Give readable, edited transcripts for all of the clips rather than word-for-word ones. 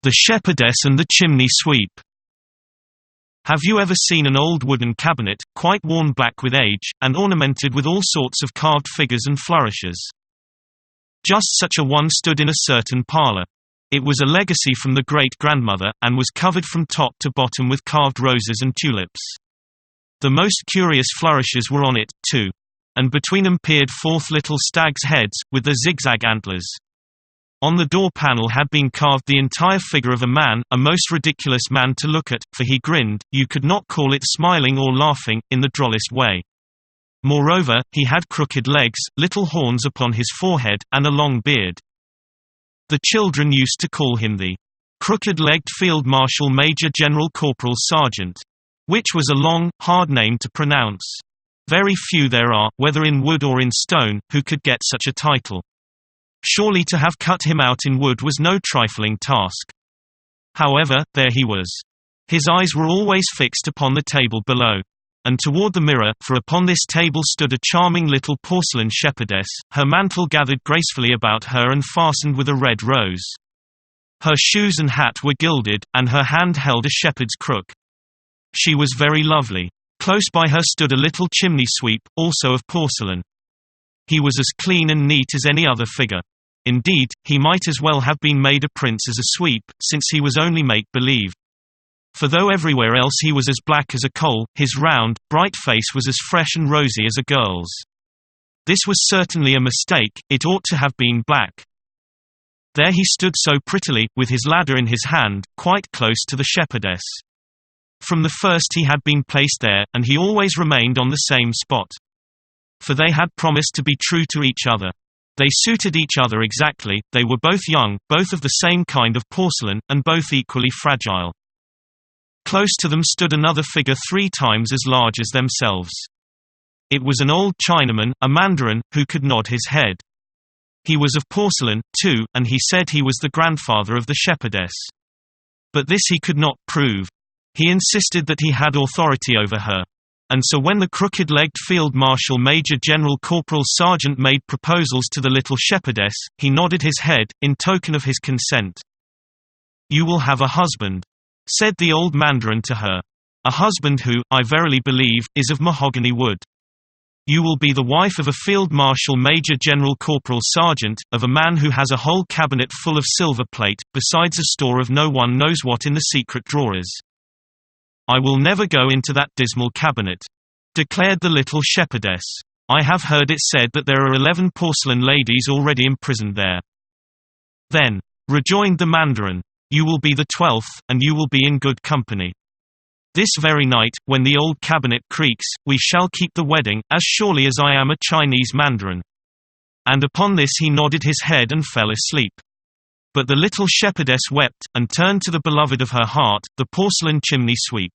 The Shepherdess and the Chimney Sweep. Have you ever seen an old wooden cabinet, quite worn black with age, and ornamented with all sorts of carved figures and flourishes? Just such a one stood in a certain parlour. It was a legacy from the great-grandmother, and was covered from top to bottom with carved roses and tulips. The most curious flourishes were on it, too. And between them peered forth little stags' heads, with their zigzag antlers. On the door panel had been carved the entire figure of a man, a most ridiculous man to look at, for he grinned, you could not call it smiling or laughing, in the drollest way. Moreover, he had crooked legs, little horns upon his forehead, and a long beard. The children used to call him the crooked-legged Field Marshal Major General Corporal Sergeant, which was a long, hard name to pronounce. Very few there are, whether in wood or in stone, who could get such a title. Surely to have cut him out in wood was no trifling task. However, there he was. His eyes were always fixed upon the table below. And toward the mirror, for upon this table stood a charming little porcelain shepherdess, her mantle gathered gracefully about her and fastened with a red rose. Her shoes and hat were gilded, and her hand held a shepherd's crook. She was very lovely. Close by her stood a little chimney sweep, also of porcelain. He was as clean and neat as any other figure. Indeed, he might as well have been made a prince as a sweep, since he was only make-believe. For though everywhere else he was as black as a coal, his round, bright face was as fresh and rosy as a girl's. This was certainly a mistake, it ought to have been black. There he stood so prettily, with his ladder in his hand, quite close to the shepherdess. From the first he had been placed there, and he always remained on the same spot. For they had promised to be true to each other. They suited each other exactly, they were both young, both of the same kind of porcelain, and both equally fragile. Close to them stood another figure 3 times as large as themselves. It was an old Chinaman, a mandarin, who could nod his head. He was of porcelain, too, and he said he was the grandfather of the shepherdess. But this he could not prove. He insisted that he had authority over her. And so when the crooked-legged Field Marshal Major General Corporal Sergeant made proposals to the little shepherdess, he nodded his head, in token of his consent. "You will have a husband," said the old mandarin to her. "A husband who, I verily believe, is of mahogany wood. You will be the wife of a Field Marshal Major General Corporal Sergeant, of a man who has a whole cabinet full of silver plate, besides a store of no one knows what in the secret drawers." "I will never go into that dismal cabinet," declared the little shepherdess. "I have heard it said that there are 11 porcelain ladies already imprisoned there." "Then," rejoined the mandarin, "you will be the 12th, and you will be in good company. This very night, when the old cabinet creaks, we shall keep the wedding, as surely as I am a Chinese mandarin." And upon this he nodded his head and fell asleep. But the little shepherdess wept, and turned to the beloved of her heart, the porcelain chimney sweep.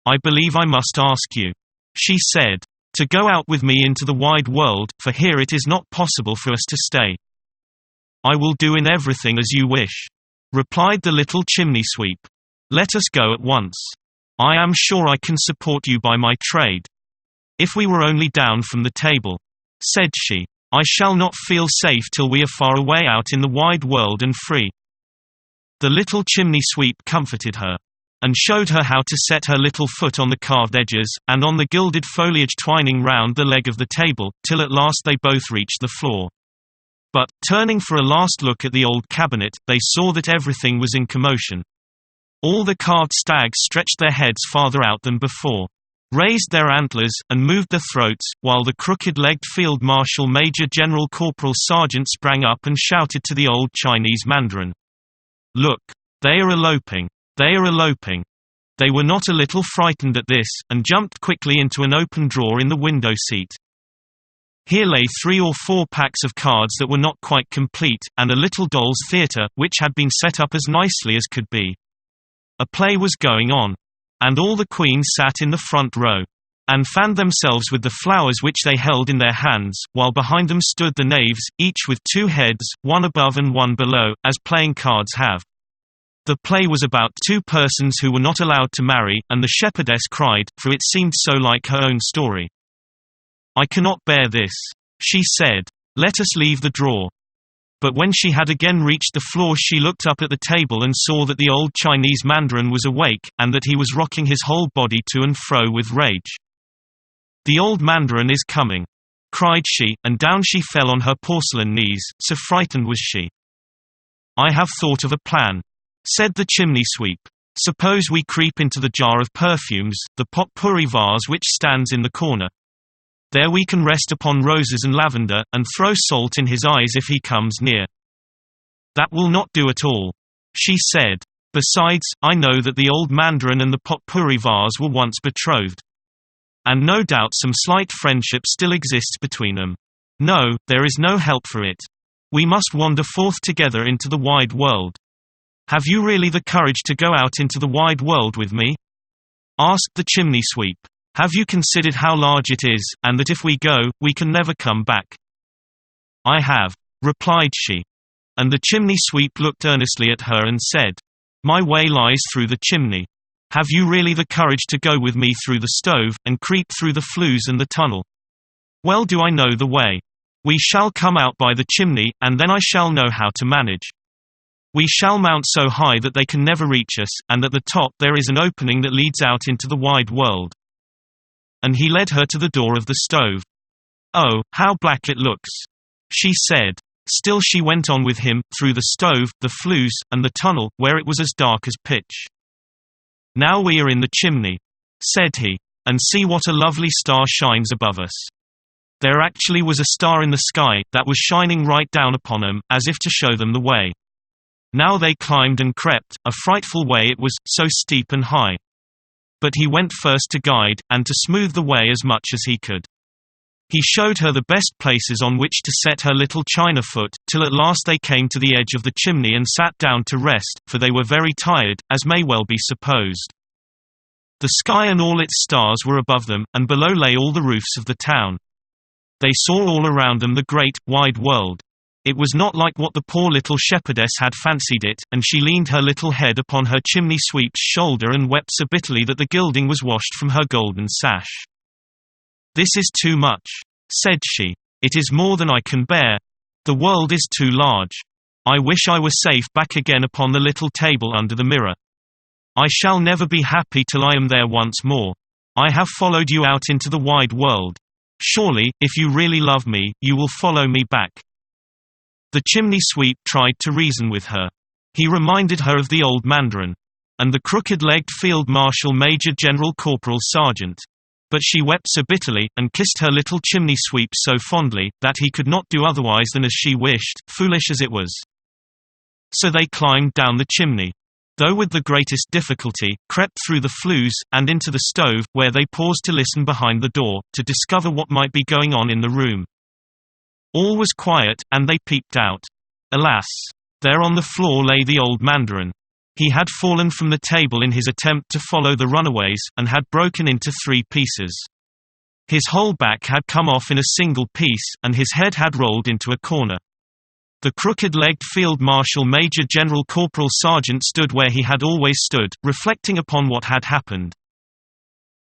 "I believe I must ask you," she said, "to go out with me into the wide world, for here it is not possible for us to stay." "I will do in everything as you wish," replied the little chimney sweep. "Let us go at once. I am sure I can support you by my trade." "If we were only down from the table," said she. "I shall not feel safe till we are far away out in the wide world and free." The little chimney sweep comforted her, and showed her how to set her little foot on the carved edges, and on the gilded foliage twining round the leg of the table, till at last they both reached the floor. But, turning for a last look at the old cabinet, they saw that everything was in commotion. All the carved stags stretched their heads farther out than before, raised their antlers, and moved their throats, while the crooked-legged Field Marshal Major General Corporal Sergeant sprang up and shouted to the old Chinese mandarin, "Look! They are eloping! They are eloping!" They were not a little frightened at this, and jumped quickly into an open drawer in the window seat. Here lay 3 or 4 packs of cards that were not quite complete, and a little doll's theatre, which had been set up as nicely as could be. A play was going on. And all the queens sat in the front row, and fanned themselves with the flowers which they held in their hands, while behind them stood the knaves, each with 2 heads, one above and one below, as playing cards have. The play was about 2 persons who were not allowed to marry, and the shepherdess cried, for it seemed so like her own story. "I cannot bear this," she said. "Let us leave the drawer." But when she had again reached the floor, she looked up at the table and saw that the old Chinese mandarin was awake, and that he was rocking his whole body to and fro with rage. "The old mandarin is coming!" cried she, and down she fell on her porcelain knees, so frightened was she. "I have thought of a plan," said the chimney sweep. "Suppose we creep into the jar of perfumes, the potpourri vase which stands in the corner. There we can rest upon roses and lavender, and throw salt in his eyes if he comes near." "That will not do at all," she said. "Besides, I know that the old mandarin and the potpourri vase were once betrothed. And no doubt some slight friendship still exists between them. No, there is no help for it. We must wander forth together into the wide world." "Have you really the courage to go out into the wide world with me?" asked the chimney sweep. "Have you considered how large it is, and that if we go, we can never come back?" "I have," replied she. And the chimney sweep looked earnestly at her and said, "My way lies through the chimney. Have you really the courage to go with me through the stove, and creep through the flues and the tunnel?" "Well do I know the way. We shall come out by the chimney, and then I shall know how to manage. We shall mount so high that they can never reach us, and at the top there is an opening that leads out into the wide world." And he led her to the door of the stove. "Oh, how black it looks," she said. Still she went on with him, through the stove, the flues, and the tunnel, where it was as dark as pitch. "Now we are in the chimney," said he. "And see what a lovely star shines above us." There actually was a star in the sky, that was shining right down upon them, as if to show them the way. Now they climbed and crept, a frightful way it was, so steep and high. But he went first to guide, and to smooth the way as much as he could. He showed her the best places on which to set her little china foot, till at last they came to the edge of the chimney and sat down to rest, for they were very tired, as may well be supposed. The sky and all its stars were above them, and below lay all the roofs of the town. They saw all around them the great, wide world. It was not like what the poor little shepherdess had fancied it, and she leaned her little head upon her chimney sweep's shoulder and wept so bitterly that the gilding was washed from her golden sash. "This is too much," said she. "It is more than I can bear. The world is too large. I wish I were safe back again upon the little table under the mirror. I shall never be happy till I am there once more. I have followed you out into the wide world. Surely, if you really love me, you will follow me back." The chimney sweep tried to reason with her. He reminded her of the old mandarin, and the crooked-legged field marshal Major General Corporal Sergeant. But she wept so bitterly, and kissed her little chimney sweep so fondly, that he could not do otherwise than as she wished, foolish as it was. So they climbed down the chimney, though with the greatest difficulty, crept through the flues, and into the stove, where they paused to listen behind the door, to discover what might be going on in the room. All was quiet, and they peeped out. Alas! There on the floor lay the old mandarin. He had fallen from the table in his attempt to follow the runaways, and had broken into 3 pieces. His whole back had come off in a single piece, and his head had rolled into a corner. The crooked-legged field marshal Major General Corporal Sergeant stood where he had always stood, reflecting upon what had happened.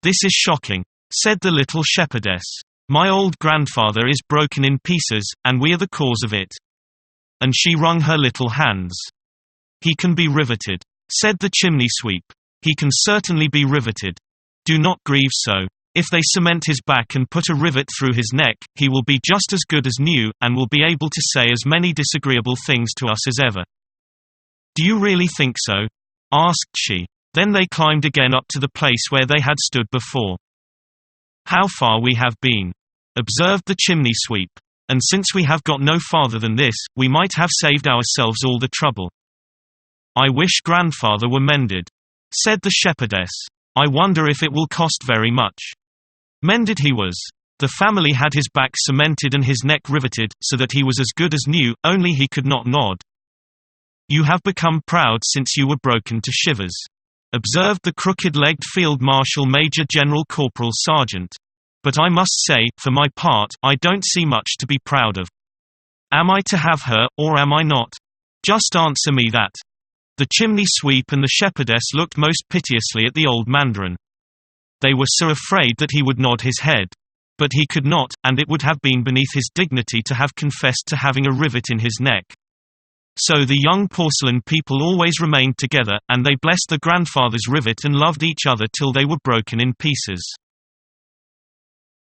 "This is shocking," said the little shepherdess. "My old grandfather is broken in pieces, and we are the cause of it." And she wrung her little hands. "He can be riveted," said the chimney sweep. "He can certainly be riveted. Do not grieve so. If they cement his back and put a rivet through his neck, he will be just as good as new, and will be able to say as many disagreeable things to us as ever." "Do you really think so?" asked she. Then they climbed again up to the place where they had stood before. "How far we have been," observed the chimney sweep. "And since we have got no farther than this, we might have saved ourselves all the trouble." "I wish grandfather were mended," said the shepherdess. "I wonder if it will cost very much." Mended he was. The family had his back cemented and his neck riveted, so that he was as good as new, only he could not nod. "You have become proud since you were broken to shivers," observed the crooked-legged field marshal Major General Corporal Sergeant. "But I must say, for my part, I don't see much to be proud of. Am I to have her, or am I not? Just answer me that." The chimney sweep and the shepherdess looked most piteously at the old mandarin. They were so afraid that he would nod his head. But he could not, and it would have been beneath his dignity to have confessed to having a rivet in his neck. So the young porcelain people always remained together, and they blessed the grandfather's rivet and loved each other till they were broken in pieces.